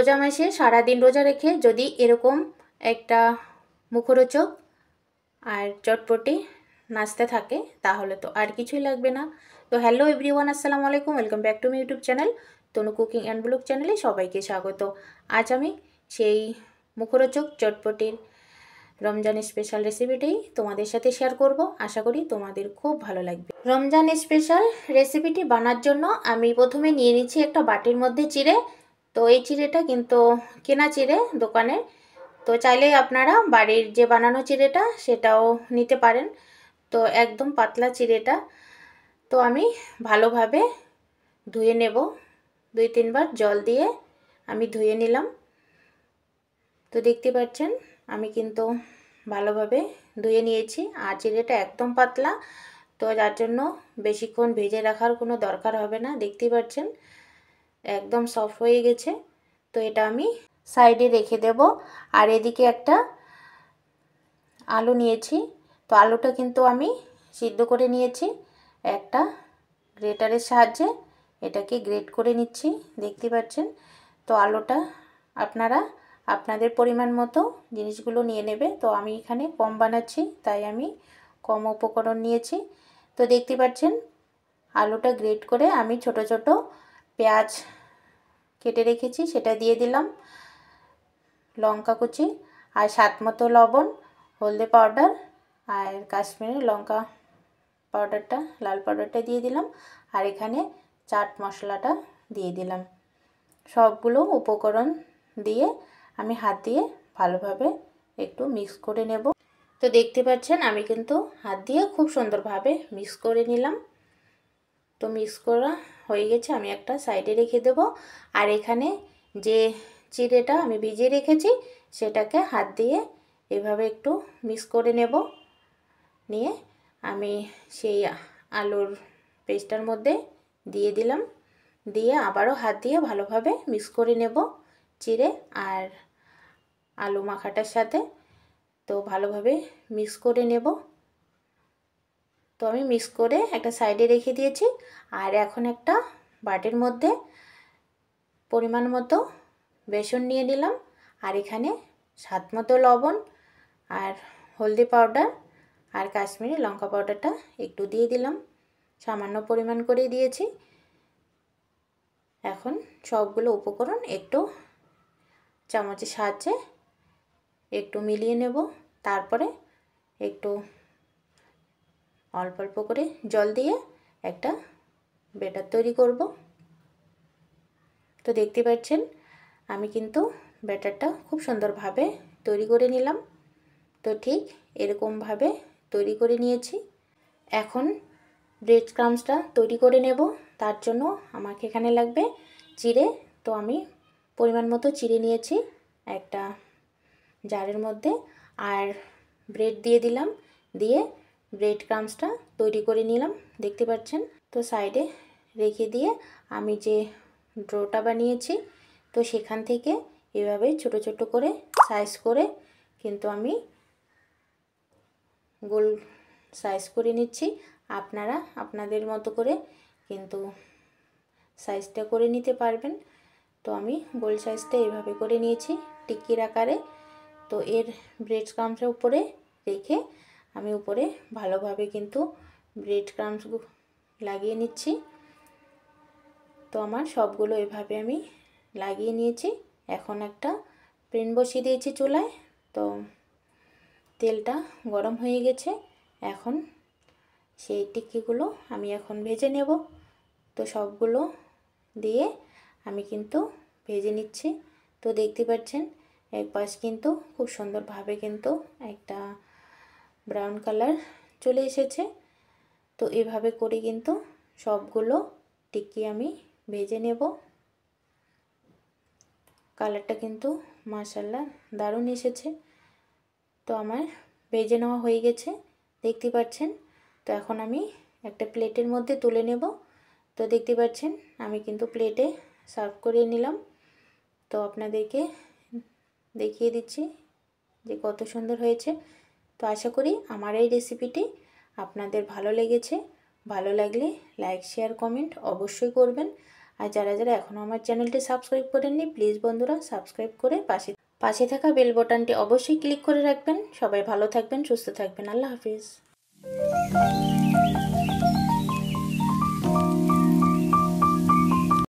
রোজা মাসে সারাদিন রোজা রেখে যদি এরকম একটা মুখরোচক আর চটপটি নাস্তা থাকে তাহলে তো আর কিছুই লাগবে না। তো হ্যালো এভরিওয়ান, আসসালামু আলাইকুম, welcome back to my YouTube channel Tanu cooking and blog চ্যানেলে সবাইকে স্বাগত। আজ আমি সেই মুখরোচক চটপটির রমজান স্পেশাল রেসিপিটি তোমাদের সাথে শেয়ার করব। আশা করি তোমাদের খুব ভালো লাগবে। রমজান স্পেশাল রেসিপিটি বানার জন্য আমি প্রথমে নিয়ে নিচ্ছি একটা বাটির মধ্যে চিড়ে। তো এই চিড়েটা কিন্তু কেনা চিড়ে দোকানে, তো চাইলে আপনারা বাড়ির যে বানানো চিড়েটা সেটাও নিতে পারেন। তো একদম পাতলা চিড়েটা তো আমি ভালোভাবে ধুয়ে নেব, 2-3 বার জল দিয়ে আমি ধুয়ে নিলাম। তো দেখতে পাচ্ছেন আমি কিন্তু ভালোভাবে ধুয়ে নিয়েছি, আর চিড়েটা একদম পাতলা, তো যার জন্য বেশিক্ষণ ভেজে রাখার কোনো দরকার হবে না। দেখতেই পাচ্ছেন একদম সফট হয়ে গেছে। তো এটা আমি সাইডে রেখে দেব। আর এদিকে একটা আলু নিয়েছি, তো আলুটা কিন্তু আমি সিদ্ধ করে নিয়েছি একটা গ্রেটারের সাহায্যে, এটাকে গ্রেট করে নিচ্ছি। দেখতে পাচ্ছেন তো আলুটা আপনারা আপনাদের পরিমাণ মতো জিনিসগুলো নিয়ে নেবে। তো আমি এখানে কম বানাচ্ছি তাই আমি কম উপকরণ নিয়েছি। তো দেখতে পাচ্ছেন আলুটা গ্রেট করে আমি ছোট ছোট পেঁয়াজ কেটে রেখেছি সেটা দিয়ে দিলাম, লঙ্কা কুচি আর স্বাদ মতো লবণ, হলদে পাউডার আর কাশ্মীরি লঙ্কা পাউডারটা, লাল পাউডারটা দিয়ে দিলাম, আর এখানে চাট মশলাটা দিয়ে দিলাম। সবগুলো উপকরণ দিয়ে আমি হাত দিয়ে ভালোভাবে একটু মিক্স করে নেব। তো দেখতে পাচ্ছেন আমি কিন্তু হাত দিয়ে খুব সুন্দরভাবে মিক্স করে নিলাম। তো মিক্স করা হয়ে গেছে, আমি একটা সাইডে রেখে দেব। আর এখানে যে চিড়েটা আমি ভিজিয়ে রেখেছি সেটাকে হাত দিয়ে এভাবে একটু মিক্স করে নেব। নিয়ে আমি সেই আলুর পেস্টটার মধ্যে দিয়ে দিলাম, দিয়ে আবারও হাত দিয়ে ভালোভাবে মিক্স করে নেব চিড়ে আর আলু মাখাটার সাথে। তো ভালোভাবে মিক্স করে নেব। তো আমি মিক্স করে একটা সাইডে রেখে দিয়েছি। আর এখন একটা বাটির মধ্যে পরিমাণ মতো বেসন নিয়ে নিলাম, আর এখানে স্বাদ মতো লবণ আর হলদি পাউডার আর কাশ্মীরি লঙ্কা পাউডারটা একটু দিয়ে দিলাম, সামান্য পরিমাণ করে দিয়েছি। এখন সবগুলো উপকরণ একটু চামচের সাহায্যে একটু মিলিয়ে নেব। তারপরে একটু অল্প অল্প করে জল দিয়ে একটা ব্যাটার তৈরি করব। তো দেখতে পাচ্ছেন আমি কিন্তু ব্যাটারটা খুব সুন্দরভাবে তৈরি করে নিলাম। তো ঠিক এরকমভাবে তৈরি করে নিয়েছি। এখন ব্রেড ক্রাম্বসটা তৈরি করে নেব। তার জন্য আমাকে এখানে লাগবে চিড়ে। তো আমি পরিমাণ মতো চিড়ে নিয়েছি একটা জারের মধ্যে, আর ব্রেড দিয়ে দিলাম, দিয়ে ব্রেড ক্রাম্বসটা তৈরি করে নিলাম। দেখতে পাচ্ছেন তো সাইডে রেখে দিয়ে আমি যে ডোটা বানিয়েছি তো সেখান থেকে এভাবে ছোট ছোট করে সাইজ করে কিন্তু আমি গোল সাইজ করে নিচ্ছি। আপনারা আপনাদের মতো করে কিন্তু সাইজটা করে নিতে পারবেন। তো আমি গোল সাইজটা এভাবে করে নিয়েছি টিক্কির আকারে। তো এর ব্রেড ক্রাম্বসের উপরে রেখে আমি উপরে ভালোভাবে কিন্তু ব্রেড ক্রাম্বস লাগিয়ে নিচ্ছি। তো আমার সবগুলো এভাবে আমি লাগিয়ে নিয়েছি। এখন একটা প্যান বসিয়ে দিয়েছি চুলায়। তো তেলটা গরম হয়ে গেছে, এখন সেই টিক্কিগুলো আমি এখন ভেজে নেব। তো সবগুলো দিয়ে আমি কিন্তু ভেজে নিচ্ছি। তো দেখতে পাচ্ছেন এক পাশ কিন্তু খুব সুন্দরভাবে কিন্তু একটা ব্রাউন কালার চলে এসেছে। তো এভাবে করে কিন্তু সবগুলো টিক্কি আমি ভেজে নেব। কালারটা কিন্তু মাশাআল্লাহ দারুণ এসেছে। তো আমার ভেজে নেওয়া হয়ে গেছে দেখতে পাচ্ছেন। তো এখন আমি একটা প্লেটের মধ্যে তুলে নেব। তো দেখতে পাচ্ছেন আমি কিন্তু প্লেটে সার্ভ করে নিলাম। তো আপনাদেরকে দেখিয়ে দিচ্ছি যে কত সুন্দর হয়েছে। তো আশা করি আমার এই রেসিপিটি আপনাদের ভালো লেগেছে। ভালো লাগলে লাইক শেয়ার কমেন্ট অবশ্যই করবেন। আর যারা যারা এখনও আমার চ্যানেলটি সাবস্ক্রাইব করেননি প্লিজ বন্ধুরা সাবস্ক্রাইব করে পাশে থাকা বেল বাটনটি অবশ্যই ক্লিক করে রাখবেন। সবাই ভালো থাকবেন, সুস্থ থাকবেন। আল্লাহ হাফিজ।